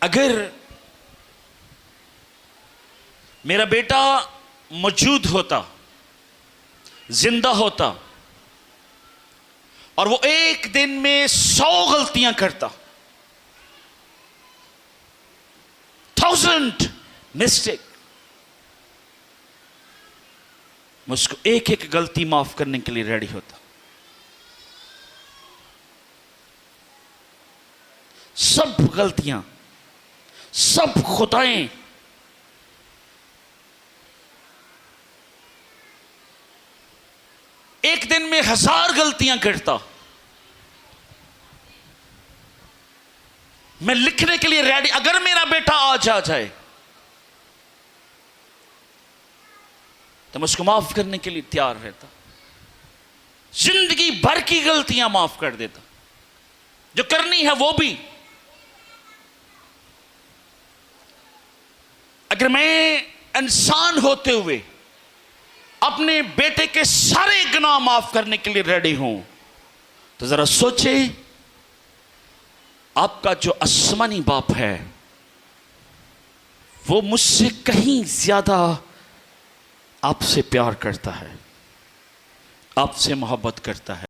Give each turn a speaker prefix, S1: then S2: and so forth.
S1: अगर मेरा बेटा मौजूद होता, जिंदा होता, और वो एक दिन में 100 गलतियां करता, 1000 मिस्टेक, मैं उसको एक एक गलती माफ करने के लिए रेडी होता। सब गलतियां, सब खुताएं, एक दिन में 1000 गलतियां करता, मैं लिखने के लिए रेडी। अगर मेरा बेटा आज आ जाए तो मैं उसको माफ करने के लिए तैयार रहता, जिंदगी भर की गलतियां माफ कर देता, जो करनी है वो भी। अगर मैं इंसान होते हुए अपने बेटे के सारे गुनाह माफ करने के लिए रेडी हूं, तो जरा सोचे, आपका जो आसमानी बाप है वो मुझसे कहीं ज्यादा आपसे प्यार करता है, आपसे मोहब्बत करता है।